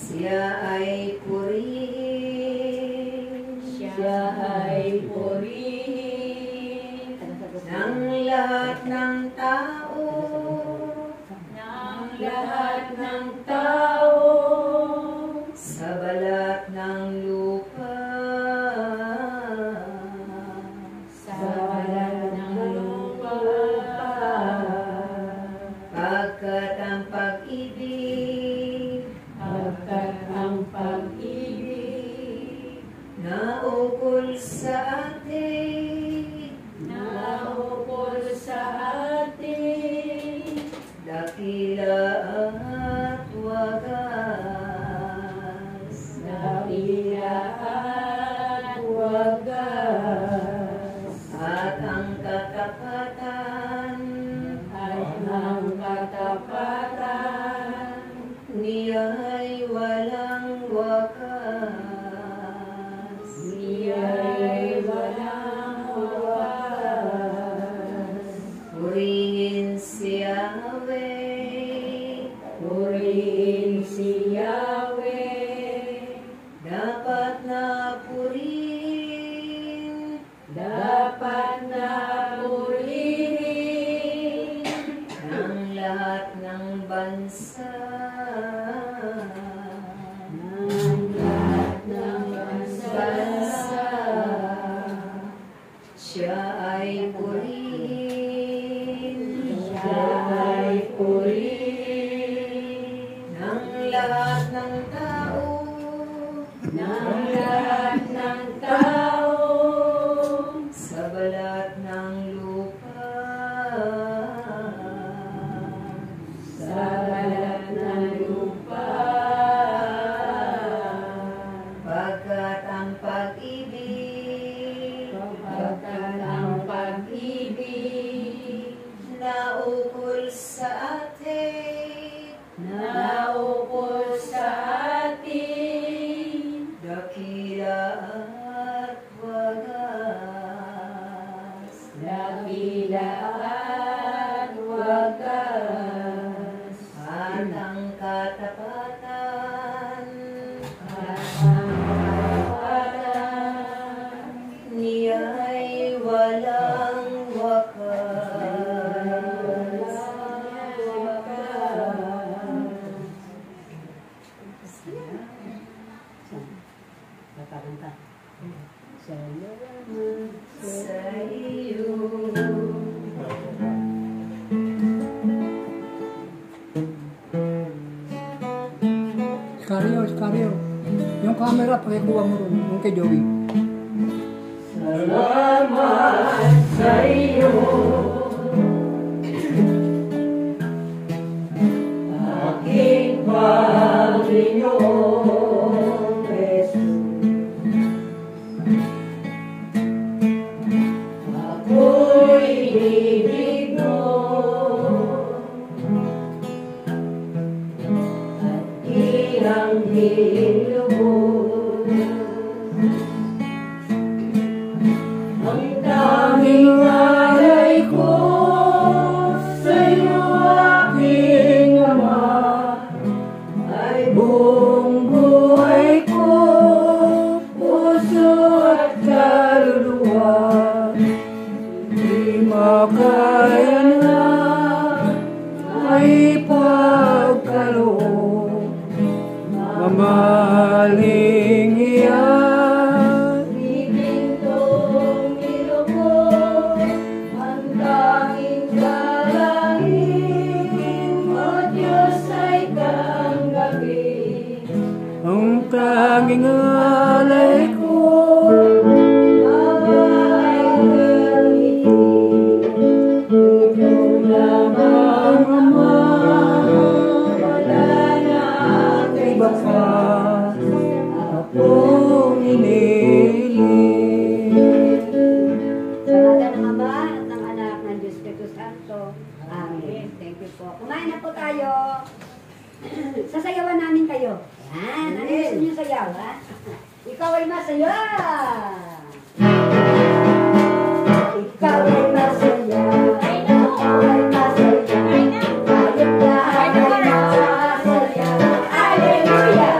Siya ay purihin, Siya ay purihin ng lahat ng tao, ng lahat ng tao sa balat ng lupa, sa balat ng lupa. pagkat ang pag-ibig Pagkat ang pag-ibig na ukol sa atin, na ukol sa atin, dakila at wagas, dakila at wagas, at ang katapatan at ang katapatan niya'y walang wakas. niya'y walang wakas. Purihin si Yahweh, Purihin si Yahweh, dapat na purihin dapat na purihin ng lahat ng bansa. ng lahat ng bansa. Siya ay purihin Siya ay purihin ng lahat ng tao, ng lahat ng tao sa balat ng lupa, sa balat ng lupa. pagkat ang pag-ibig Pagkat ang pag-ibig na ukol sa atin, na ukol sa atin, dakila at wagas, dakila at wagas, at ang katapatan at ang katapatan niya'y walang wakas. Sa iyo Scaryo. Yung camera, pakikuha mo rin. Yung kay Joey. salamat sa iyo, aking Panginoong Jesus. Ako'y ibig mo at ilang hilubog. Ang tanging alay ko sa'yo, aking Ama, ay buong buhay ko, puso at kaluluwa. Hindi makaya na ay pagkaloob, mamahaling iyan. Ibintong ilubog ang tanging dalangin mo, Diyos ay tanggapin. Ang tanging alay ko ay gamitin. Ikaw lamang, Ama, wala na kay baka akong iniling. Sa ngala ng Ama at ng Anak ng Diyos Espiritu Santo. Amen. Thank you po. Kumain na po tayo. Sasayawan namin kayo. Yan. Ano gusto niyo sayaw, ha? Ikaw ay masaya. Ikaw ay masaya. Ikaw ay masaya. Hayop lahat ay masaya. Hallelujah.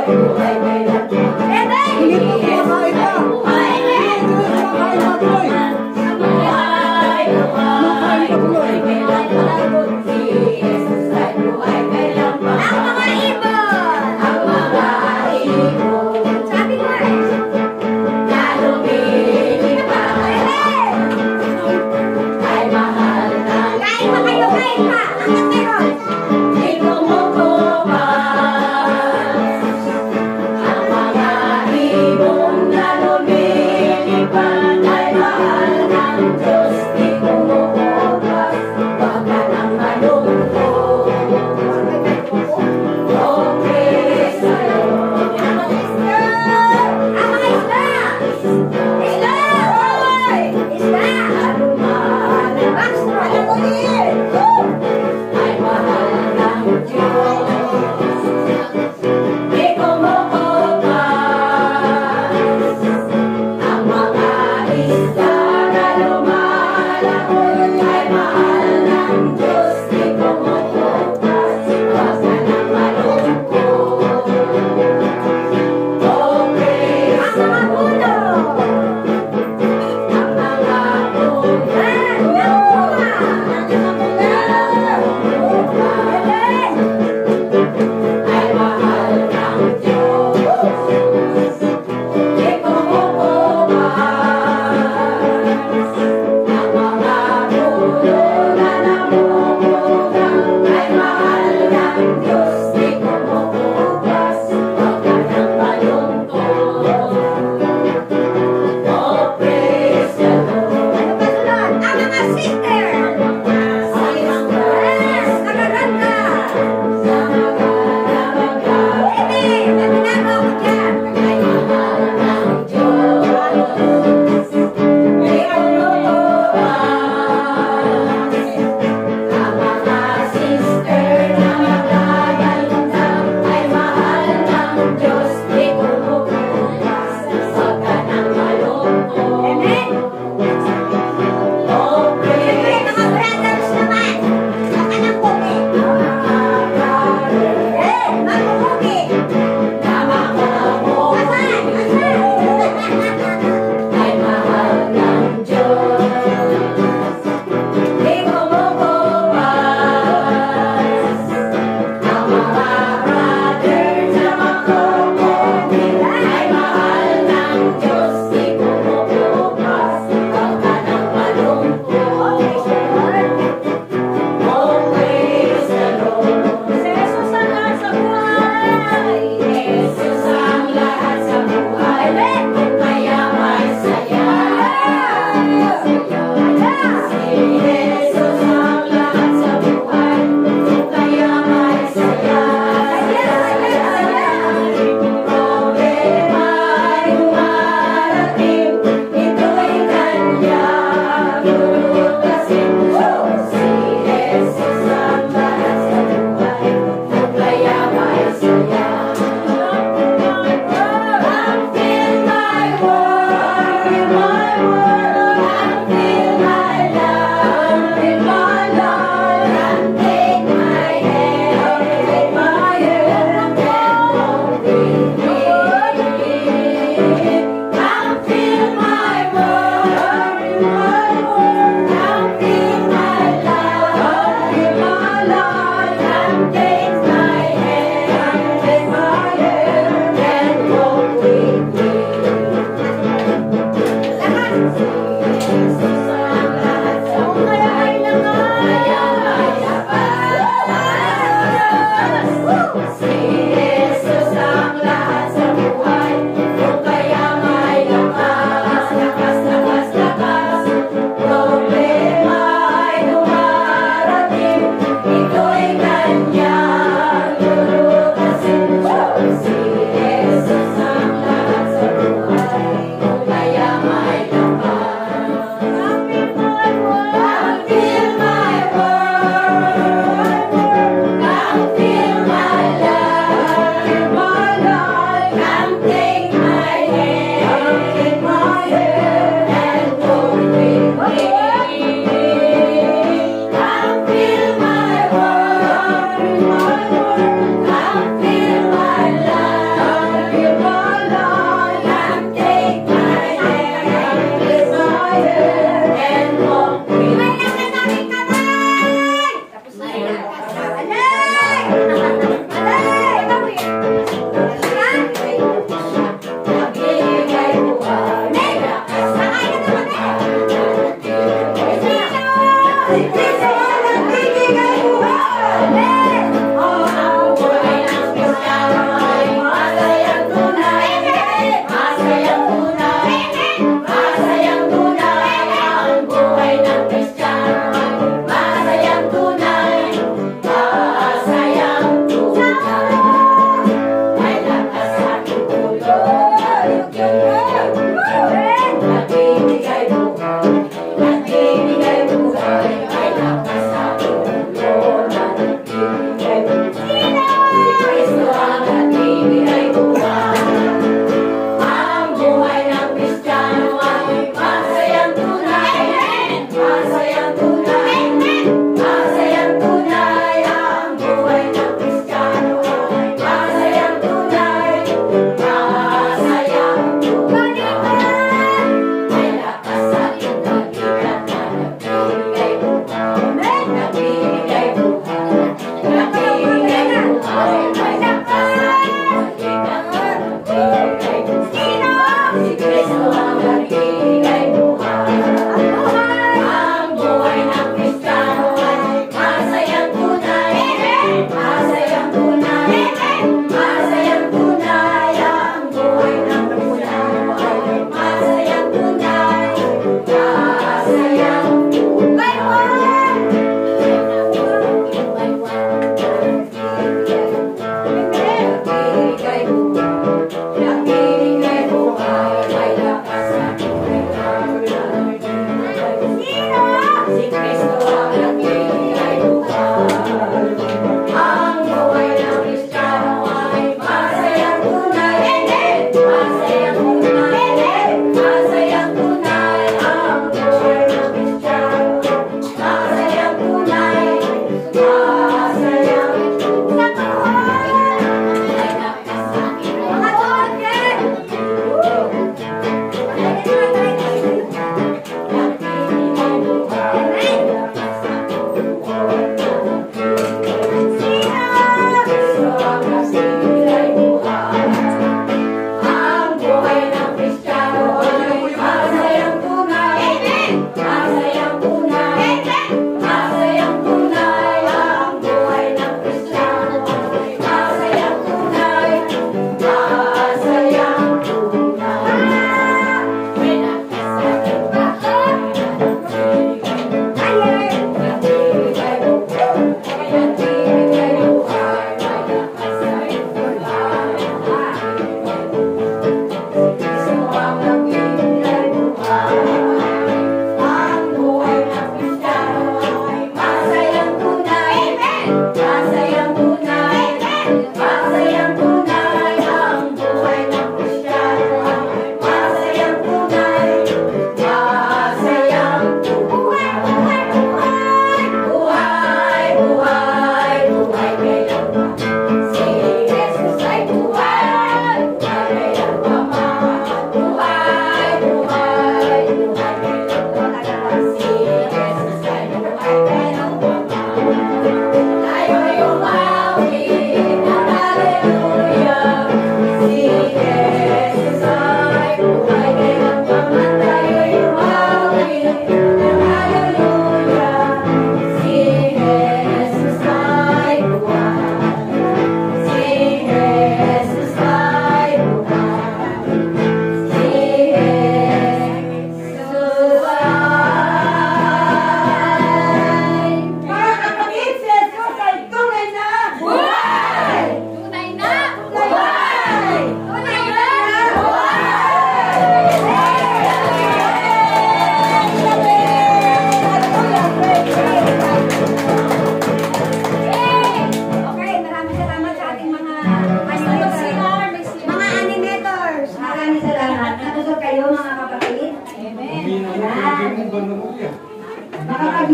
Hindi pa kumakain pa. Kumakain pa tuloy. Kumakain pa tuloy. Ang mga ibon! Sabi ko eh. Kain pa kayo, kain pa! Ang meron!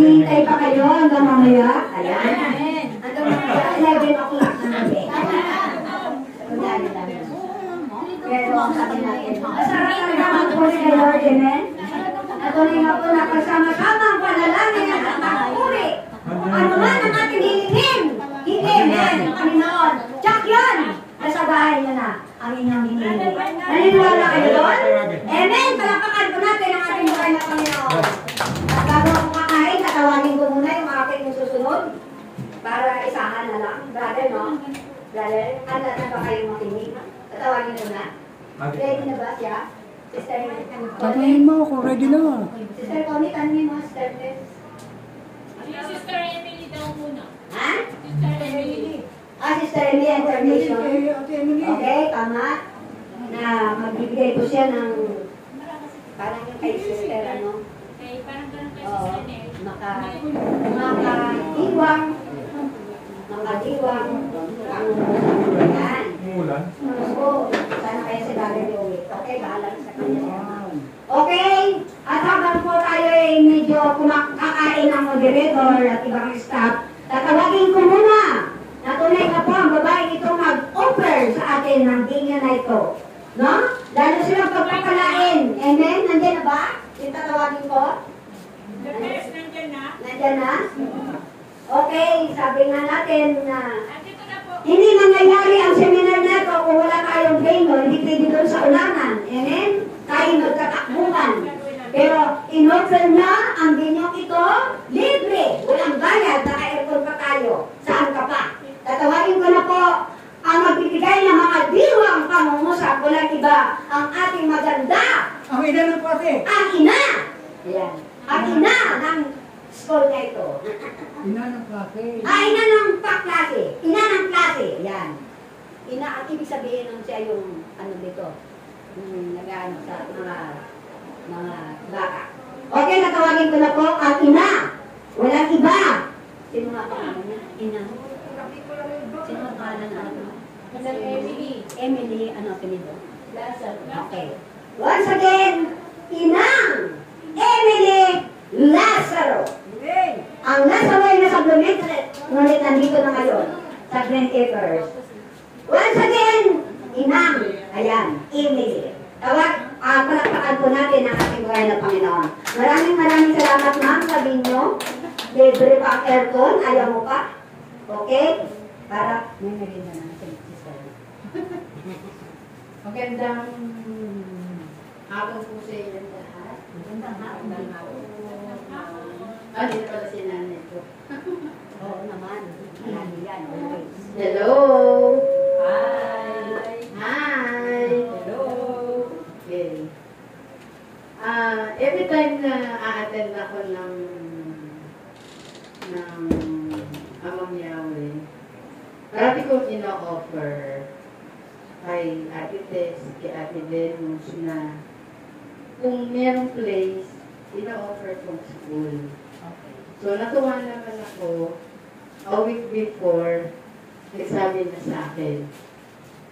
Maghihintay pa kayo hanggang mamaya? Ayan. Hanggang mamaya, 11 o'clock na gabi. Kunyari lang. Pero sabi natin, masarap ang naman po si Lord, amen? Natuloy nga po na kasama-sama ang panalangin at pagpuri. Ano man ang ating hilingin, hingin ng Panginoon. Tsak yan! Nasa bahay niya na ang inyong hingin. Naniniwala kayo doon? Amen! Palapakan po natin ang ating buhay na Panginoon. At bago ako kakain, tatawagin ko muna yung aking susunod para isahan na lang. Brother, no? Brother, handa na ba kayong makinig? Tatawagin ko na. Ready na ba siya? Sister, Tanungin mo kung ready na. Sister Connie, tanungin mo, Sister Liz. Sister Emily daw muna. Ha? Sister Emily. Sister Emily, information. Ate Emily. Okay, tama. Na magbibigay po siya ng parang yung kay Sister, ano? Okay, parang ganun kay Oo, Sister Nel. makadiwang ang yan. Umulan. So, sana kaya si Brother Joey. Okay, bahala sa kanya. Okay, at habang po tayo ay medyo kumakain ng moderator at ibang staff, tatawagin ko muna na tunay na po ang babae ito mag-offer sa atin ng ganyan na ito. No? Lalo silang pagpapalain. Amen? Nandiyan na ba? Yung tatawagin ko? The first nandiyan na. Nandiyan na? Okay, sabi nga natin na Andito na po. hindi mangyayari ang seminar na ito kung wala tayong venue, hindi pwede doon sa ulangan. Amen? Tayo magkatakbuhan. Pero in-offer na ang venue ito, libre, walang bayad, naka-aircon pa tayo. Saan ka pa? Tatawagin ko na po ang magbibigay ng mga diwang pangungusap, walang iba, ang ating maganda, Ang ina ng klase. ang ina. Ayan. Ang ina ng school na ito. Ina ng klase. Ina ng paklase. Ina ng klase. Yan. Ina, at ibig sabihin nun siya yung, ano dito, nag-ano sa mga baka. Okay, natawagin ko na po ang ina. Walang iba. Sino nga pangalan niya? Ina. Sino ang pangalan na ano? Emily. Emily, ano pinito? Lazaro. Okay. Once again, Inang Emily Lazaro. Ang nasa way na sa Blooming, ngunit nandito na ngayon sa Glen Acres. Once again, Inang, ayan, Emily. Palakpakan po natin ang ating buhay na Panginoon. Maraming salamat, ma'am, sabihin nyo. Libre pa ang aircon, ayaw mo pa. Okay? Para may merienda na si sister. Magandang hapon po sa inyo lahat. Magandang hapon. Dito pala si nanay ko. Oo naman. Lagi yan, always. Hello! Hi! Hi! Hello! Okay. Every time na a-attend ako ng Amang Yahweh, parati kong ino-offer kay Ate Tess, kay Ate Venus na kung merong place, ino-offer kong school. Okay. So, natuwa naman ako, a week before, nagsabi na sa akin.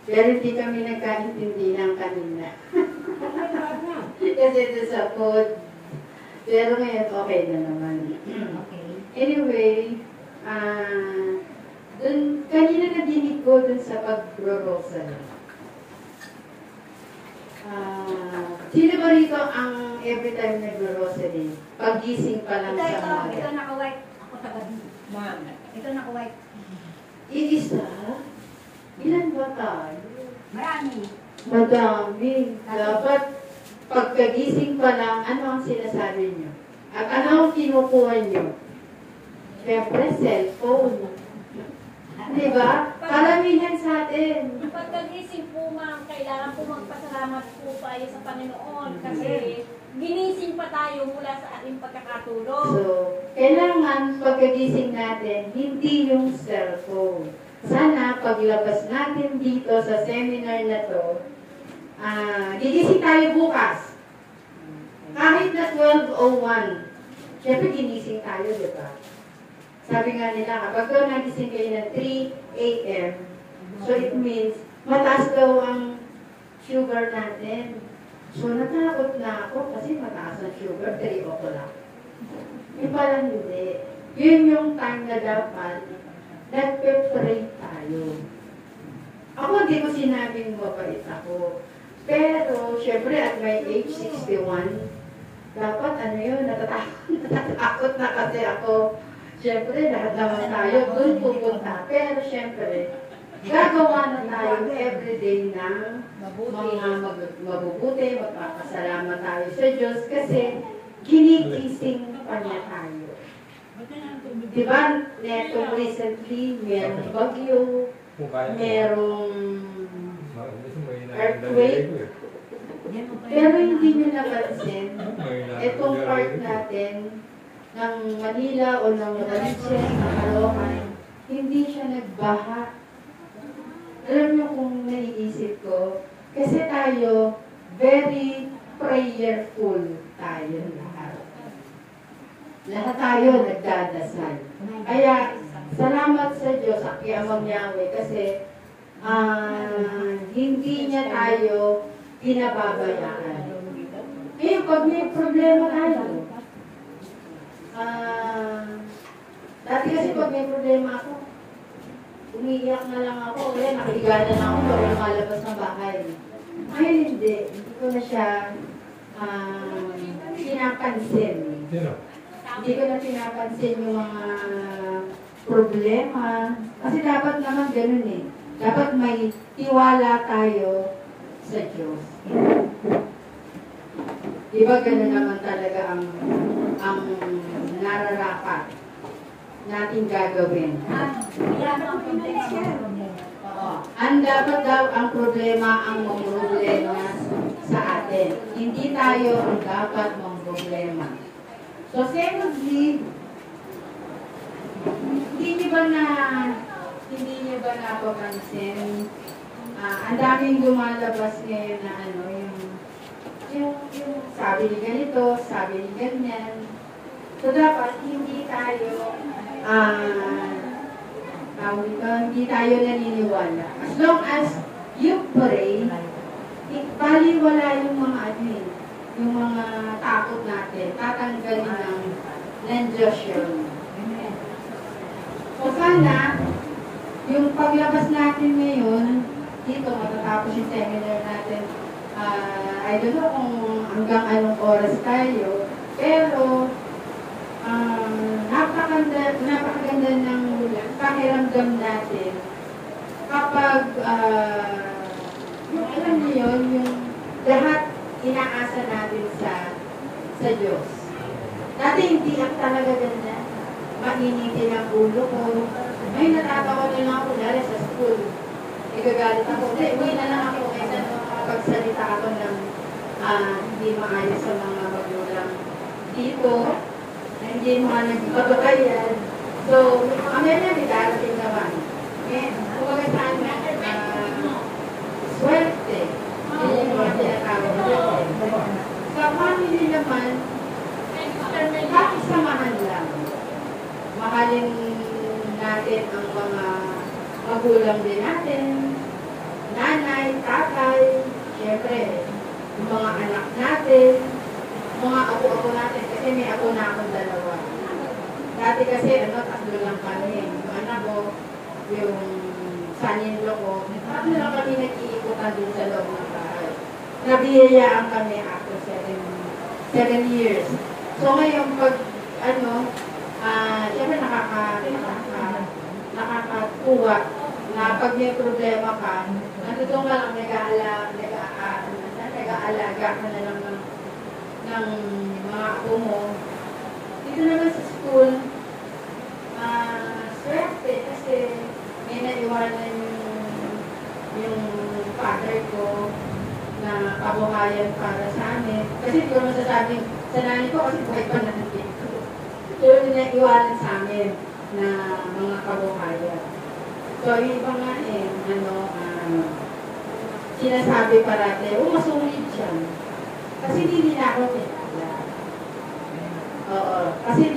Pero hindi kami nagkaintindihan kanina. Kasi ito sa food. Pero ngayon, okay na naman. Okay. Anyway, dun, kanina nadinig ko dun sa pag-rosary. Sino ba rito ang every time nag-rosary? Pag-gising pa lang sa mga. Ito naka-white. Ako taga dito. Ma'am. Ito naka-white. Iisa? Ilan ba tayo? Marami. Madami. Dapat pagkagising pa lang, ano ang sinasabi nyo? At ano ang kinukuha nyo? Siyempre, cellphone. Diba? Karamihan sa atin. Pagkagising po, ma'am, kailangan po magpasalamat po tayo sa Panginoon kasi ginising pa tayo mula sa ating pagkakatulog. So, kailangan pagkagising natin, hindi yung cellphone. Sana paglabas natin dito sa seminar na to, gigising tayo bukas. Kahit na 12:01, syempre ginising tayo, di ba? Sabi nga nila, kapag daw nagising kayo ng 3 a.m., so it means, mataas daw ang sugar natin. So natakot na ako kasi mataas ang sugar, 3 o'clock. Yung pala hindi. Yun yung time na dapat nagpe-pray tayo. Ako hindi ko sinabing mabait ako. Pero, syempre, at my age, 61, dapat ano yun, natatakot na kasi ako. Syempre, lahat naman tayo doon pupunta. Pero syempre, gagawa na tayo everyday ng mga mabubuti, magpapasalamat tayo sa Diyos kasi ginigising pa niya tayo. Diba, netong recently, merong bagyo, merong earthquake, pero hindi nyo napansin, itong part natin ng Manila o ng Valencia, ng Caloocan, hindi siya nagbaha. Alam nyo kung naiisip ko, kasi tayo, very prayerful tayo lahat. Lahat tayo nagdadasal. Kaya, salamat sa Diyos, sa Kiyamang Yahweh, kasi hindi niya tayo pinababayaan. Ngayon, pag may problema tayo, dati kasi pag may problema ako, umiiyak na lang ako, kaya nakahiga na lang ako, wala malabas ng bahay. Ngayon hindi ko na siya pinapansin. Hindi ko na pinapansin yung mga problema. Kasi dapat naman ganun eh. Dapat may tiwala tayo sa Diyos. Diba ganun naman talaga ang nararapat natin gagawin. Ang dapat daw ang problema ang problema sa atin. Hindi tayo ang dapat mong problema. So secondly, hindi niyo ba napapansin, ang daming lumalabas ngayon na ano, yung sabi ni ganito, sabi ni ganyan. So dapat hindi tayo hindi tayo naniniwala. As long as you pray, baliwala yung mga yung mga takot natin, tatanggalin ng Diyos yun. So sana, yung paglabas natin ngayon, dito matatapos yung seminar natin, I don't know kung hanggang anong oras tayo, pero napakaganda ng pakiramdam natin kapag yung alam niyo yun, yung lahat inaasa natin sa Diyos. Dati hindi ako talaga ganda. Mainitin ang ulo ko. May natatawa na lang ako dahil sa school. Igagalit ako. Uwi na lang ako kaysa makapagsalita ako ng hindi maayos sa mga magulang dito. Hindi mga nagpapatayan. So, kami na darating naman. Kumbaga saan swerte. Hindi yung mga tinatawag natin. Sa family naman, pakisamahan lang. Mahalin natin ang mga magulang din natin, nanay, tatay, syempre, yung mga anak natin, mga apo-apo natin, kasi may apo na akong dalawa. Dati kasi, tatlo lang kami. Yung anak ko, yung son-in-law ko, tatlo lang kami nag-iikutan din sa loob ng bahay. Nabiyayaan kami after 7 years. So ngayon, pag, syempre nakakatuwa na pag may problema ka, nandito ka lang nag-aalaga ka na lang ng mga apo mo. Dito naman sa school, swerte kasi may naiwanan yung father ko na kabuhayan para sa amin. Kasi hindi ko masasabing sa nanay ko kasi buhay pa natin. Pero naiwanan sa amin na mga kabuhayan. So, yung iba nga sinasabi parate, masungit siya. Kasi hindi nila ako kilala. Oo. Kasi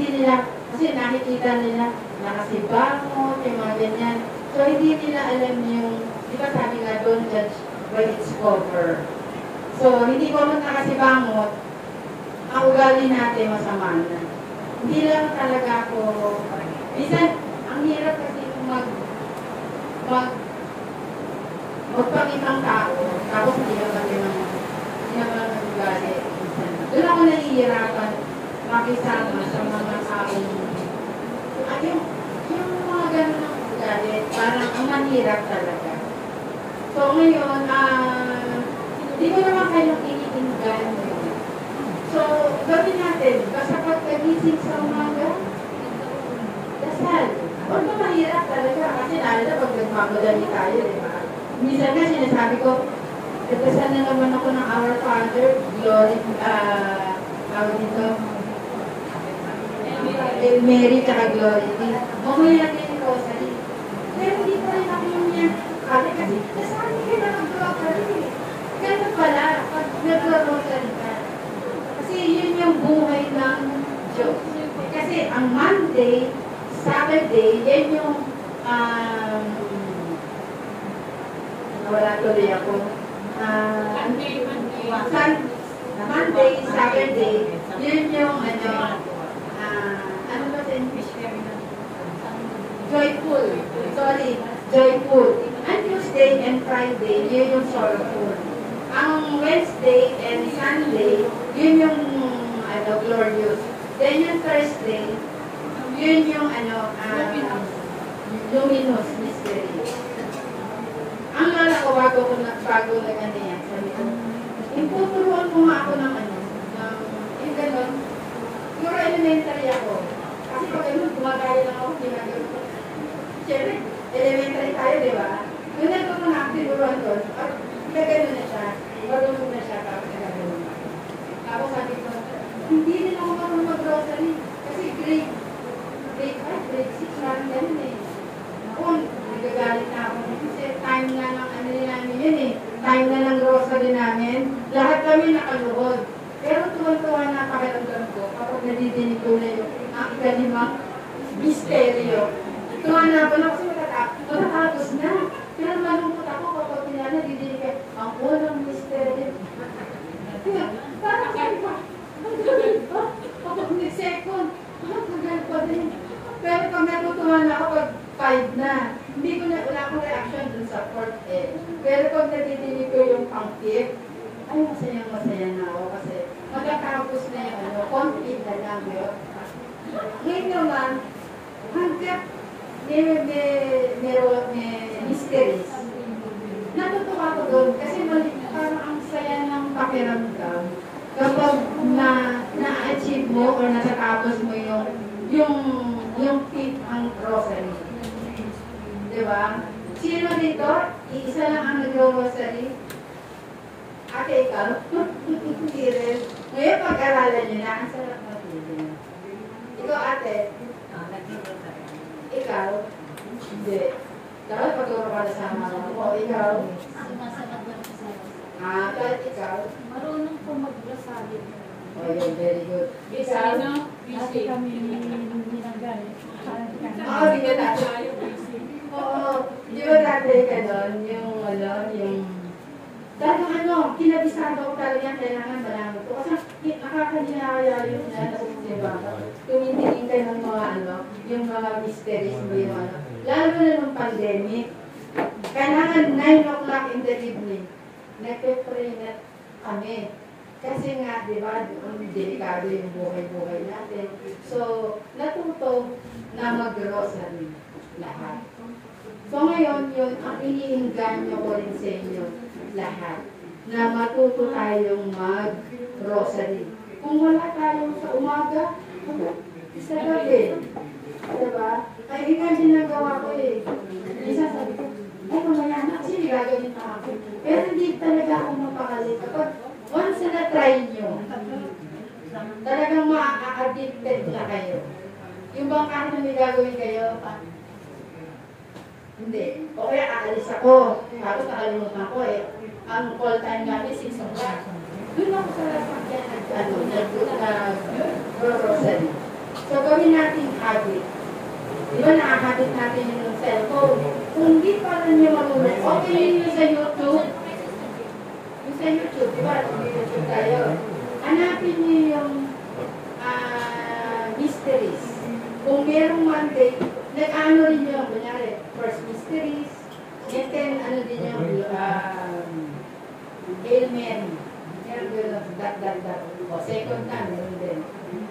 nakikita nila nakasibangot, yung mga ganyan. So, hindi nila alam yung, di ba sabi nga, don't judge by its cover. So, hindi ko naman nakasibangot, ang ugali natin masama na. hindi lang talaga ako, minsan, ang hirap kasi magpakitang tao, tapos hindi naman ugali. Doon ako nahihirapan makisama sa mga taong, yung mga ganun ng ugali, parang ang mahirap talaga. So ngayon, hindi ko naman kayong iniingan. So, gawin natin, basta pagkagising sa umaga, dasal. Huwag na mahirap talaga, kasi lalo na pag nagmamadali tayo, di ba? Minsan nga sinasabi ko, nagdasal na naman ako ng Our Father, Glory, tawag dito, Mary, tsaka Glory. Mamaya natin yung rosary. Pero hindi pa rin ako yung yan. Kasi nasabi ka na mag-rosary. Ganun pala, pag nag-rosary ka. Kasi yun yung buhay ng Diyos. Kasi ang Monday, Saturday, yan yung wala tuloy ako. Monday, Saturday, yun yung ano ba sa English? Joyful. Sorry, joyful. And Tuesday and Friday, yun yung sorrowful. Ang Wednesday and Sunday, yun yung glorious. Then yung Thursday, yun yung luminous mystery. Ang lala ko bago na ganyan, sabi ko, tuturuan mo nga ako ng yung gano'n, siguro elementary ako. Kasi pag gumagaya lang ako, ginagano ko. Siyempre, elementary tayo, di ba? Yung nagtuto na ako, tinuruan ko, gagano na siya, marunong na siya, tapos gagano na. Tapos sabi ko, hindi rin ako marunong mag-grocery. Kasi grade 5, grade 6, parang ganun eh. Ako, nagagalit na ako. Kasi time na ng namin yun eh. Time na ng grocery namin. Lahat kami nakaluhod. Pero tuwan-tuwa na pakiramdam ko kapag nadidinig ko na yung ikalimang misteryo. Tuwa na ako na kasi matatapos na. Pero malungkot ako kapag nadidinig ko ang unang misteryo. Parang sabi ko, ang galing pa. Kapag second, ang galing pa din. Pero pag natutuwa na ako pag 5 na, hindi ko na, wala akong reaction dun sa 4th eh. Pero pag nadidinig ko yung pang-5, ay masaya na ako kasi magkakapos na yung complete na lang yun. Ngayon naman, hanggang may mysteries. Natutuwa ko doon kasi parang ang saya ng pakiramdam kapag na-achieve mo or natatapos mo yung fifth ang rosary. Diba? Sino dito? Isa lang ang nag-rosary. Ate, ikaw? Hindi rin. Ngayon pag-aralan nyo na, ang sarap natin. Ikaw, ate? Ikaw? Hindi. Dapat pag-uro ka na sa mga mo. Ikaw? Kahit ikaw? Marunong po mag-rosary. Oh, yun, very good. Ikaw? Dati kami ninagay. Oo, di ba dati? Oo, di ba dati ka doon? Yung kinabisado ko talaga kailangan malaman ko. Kasi nakakalinakaya yung diba? Tumitingin kayo ng mga yung mga mysteries mo yung Lalo na nung pandemic, kailangan 9 o'clock in the evening. Nagpe-pray na kami. Kasi nga, di ba, delikado yung buhay-buhay natin. So, natuto na mag-rosary lahat. So ngayon, yun, ang iniinganyo ko rin sa inyo lahat, na matuto tayong mag-rosary. Kung wala tayong sa umaga, sa gabi. Diba? Ay, nga ginagawa ko eh. Isa sabi ko, ay, mamaya na kasi gagawin na ako. Pero hindi talaga ako mapakalit. Kapag once na try nyo, talagang ma-addicted na kayo. Yung bang kahit na may gagawin kayo, hindi. O kaya aalis ako. Tapos nakalimutan ko eh. Ang call time namin 6 o'clock. Doon ako sa lasakyan nag-rosary. So gawin natin habit. Di ba nakakabit natin yung cellphone? Kung hindi pa rin nyo marunong, okay yun yung sa YouTube. Yung sa YouTube, di ba? Yung YouTube tayo. Hanapin nyo yung mysteries. Kung merong Monday, nag-ano rin yun, kunyari, first mysteries, and then ano din yung Hail Mary. Meron yun, that. O, second na, meron din.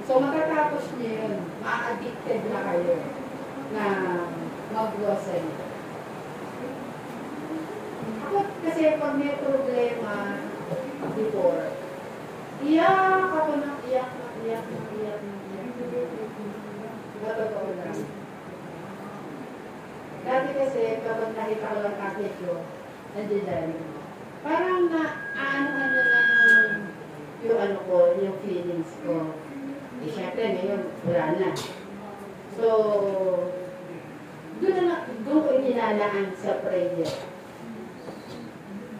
So, matatapos niyo yun, ma-addicted na kayo na mag-rosary. Ako kasi pag may problema before, iyak ako ng iyak. Matotoo lang. Dati kasi, kapag nakita ko lang kakit ko, nandiyan, parang na-aanuhan nyo na yung ano ko, yung feelings ko. Eh, syempre, ngayon, wala na. So, doon ko inilalaan sa prayer.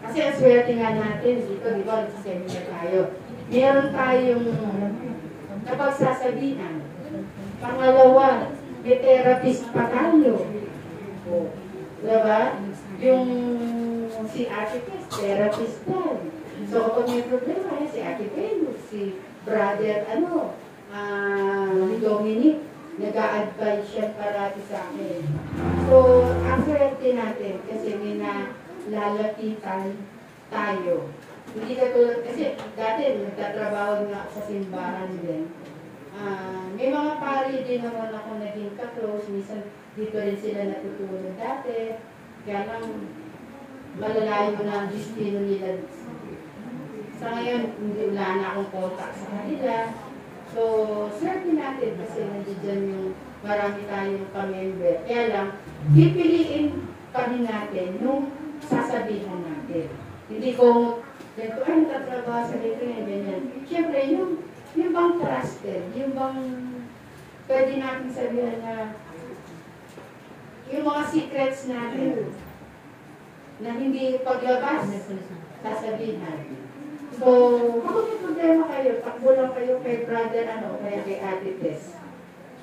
Kasi ang swerte nga natin, dito, di ba, nagsiseminar tayo. Meron tayong napagsasabihan. Pangalawa, may therapist pa tayo. O, diba? Yung si Ate Kes, therapist din. So, kung may problema, si Ate Kes, si brother, Dominic, nag-a-advise siya parati sa akin. So, ang swerte natin, kasi may nalalapitan tayo. Hindi katulad, kasi dati nagtatrabaho nga sa simbahan din. May mga pari din naman ako naging ka-close. Minsan dito rin sila natutulog dati. Kaya lang malalayo na ang destino nila. Sa ngayon, wala na akong contact sa kanila. So, swerte natin kasi nandiyan yung marami tayong ka-member. Kaya lang, pipiliin pa rin natin yung sasabihin natin. Hindi ko, ganito, ay, natatrabaho sa dito yan, ganyan. Siyempre, yung bang trusted, yung bang pwede natin sabihin na yung mga secrets natin na hindi paglabas, sasabihin natin. So, kung may problema kayo, takbo lang kayo kay brother, kaya kay Ate Tess.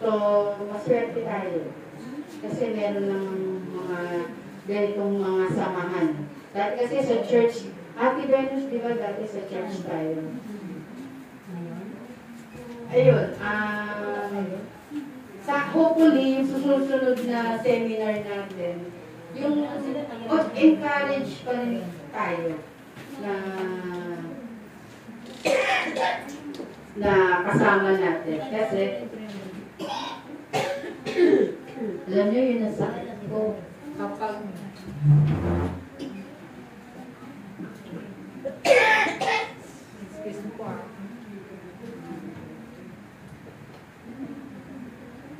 So, maswerte tayo. Kasi meron ng mga ganitong mga samahan. Dati kasi sa church, Ate Venus, di ba dati sa church tayo? Ayun, hopefully, yung susunod na seminar natin, yung encourage pa rin tayo na kasama natin. Kasi, alam nyo yun nasa ko kapag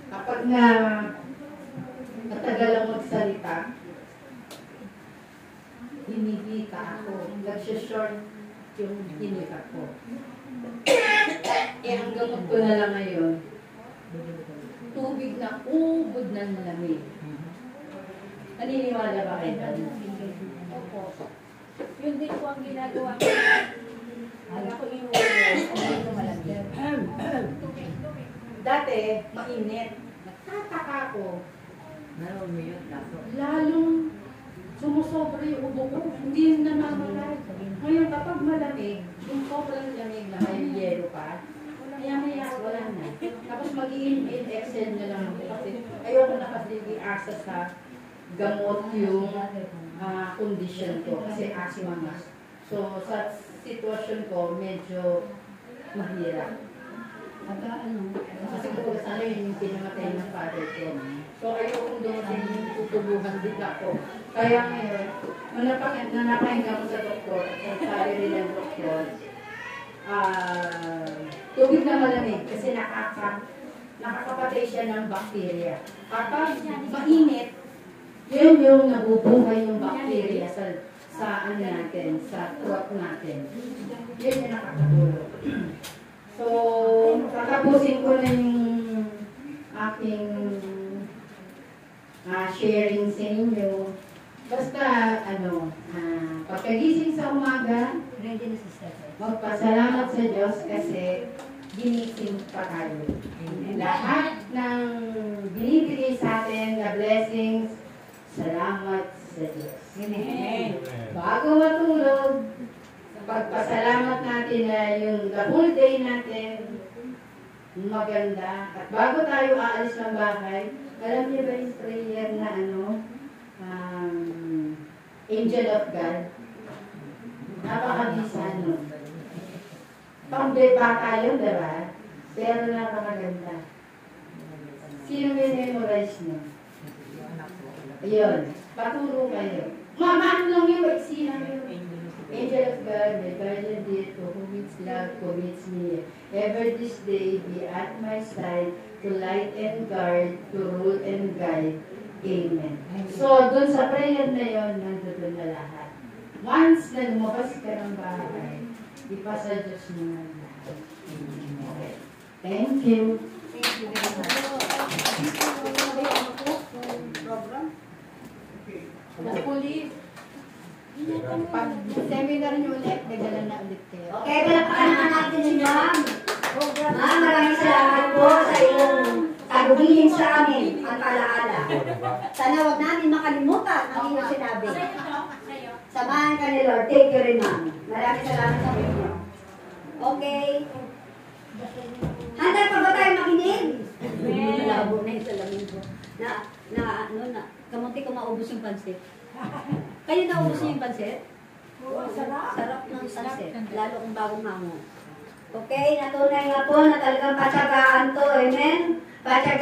kapag matagal ang magsalita, hinihika ako. Nag-short yung hinihika ko. Ang gamot ko na lang ngayon, tubig na ubod ng lamig. Naniniwala ba kayo? Opo. Yun din po ang ginagawa ko. Wala ko inuwi. Dati, mainit. Nagtataka ko. Lalong sumusobra yung ubo ko. Hindi yung namamalay. Ngayon, kapag malamig, yung sobrang lamig na may yelo pa, maya wala na. Tapos mag-i-inhale, exhale na lang ako. Kasi ayoko na kasi i-asa sa gamot yung condition ko. Kasi asthma nga. So, sa sitwasyon ko, medyo mahirap. Kasi kung sana yun yung pinamatay ng father ko. So, ayokong dumating yung tutubuhan din ako. Kaya ngayon, nanapahinga ko sa doktor, sa sabi rin ng doktor, tubig na malamig kasi nakakapatay siya ng bakterya. Kapag mainit, yun yung nabubuhay yung bakterya sa natin, sa throat natin. Yun yung nakakatulog. So, tatapusin ko na yung aking sharing sa inyo. Basta, pagkagising sa umaga, magpasalamat sa Diyos kasi ginising pa tayo. Lahat ng binibigay sa atin na blessings, salamat sa Diyos. Bago matulog, pagpasalamat natin na yung the whole day natin maganda. At bago tayo aalis ng bahay, alam niyo ba yung prayer na Angel of God? Napakabisa nun. Pang-bata yun, diba? Pero napakaganda. Sino may memorize niyo? Ayun, paturo kayo. Mama, ano lang yung maiksi lang yun? Angel of God, my guardian dear, to whom its love commits me, ever this day be at my side, to light and guard, to rule and guide. Amen. So, dun sa prayer na yun, nandun na lahat. Once na lumabas ka ng bahay, ipasa Diyos mo na lahat. Okay. Thank you. Thank you very much. Program? Hopefully, pag seminar nyo ulit, nagdala na ulit kayo. Okay, palakpakan naman natin si Ma'am. Ma'am, maraming salamat po sa iyong tagubilin sa amin ang palaala. Sana wag namin makalimutan ang inyong sinabi. Samahan ka ni Lord. Thank you rin, Ma'am. Maraming salamat sa inyo. Okay. Handa pa ba tayo makinig? Malabo na yung salamin ko. Kamunti ko maubos yung pansit. Kayo naubos niyo yung pansit? Sarap. Sarap ng pansit. Lalo kung bagong mango. Okay, natunay nga po na talagang patsagaan to. Amen? Patsagaan.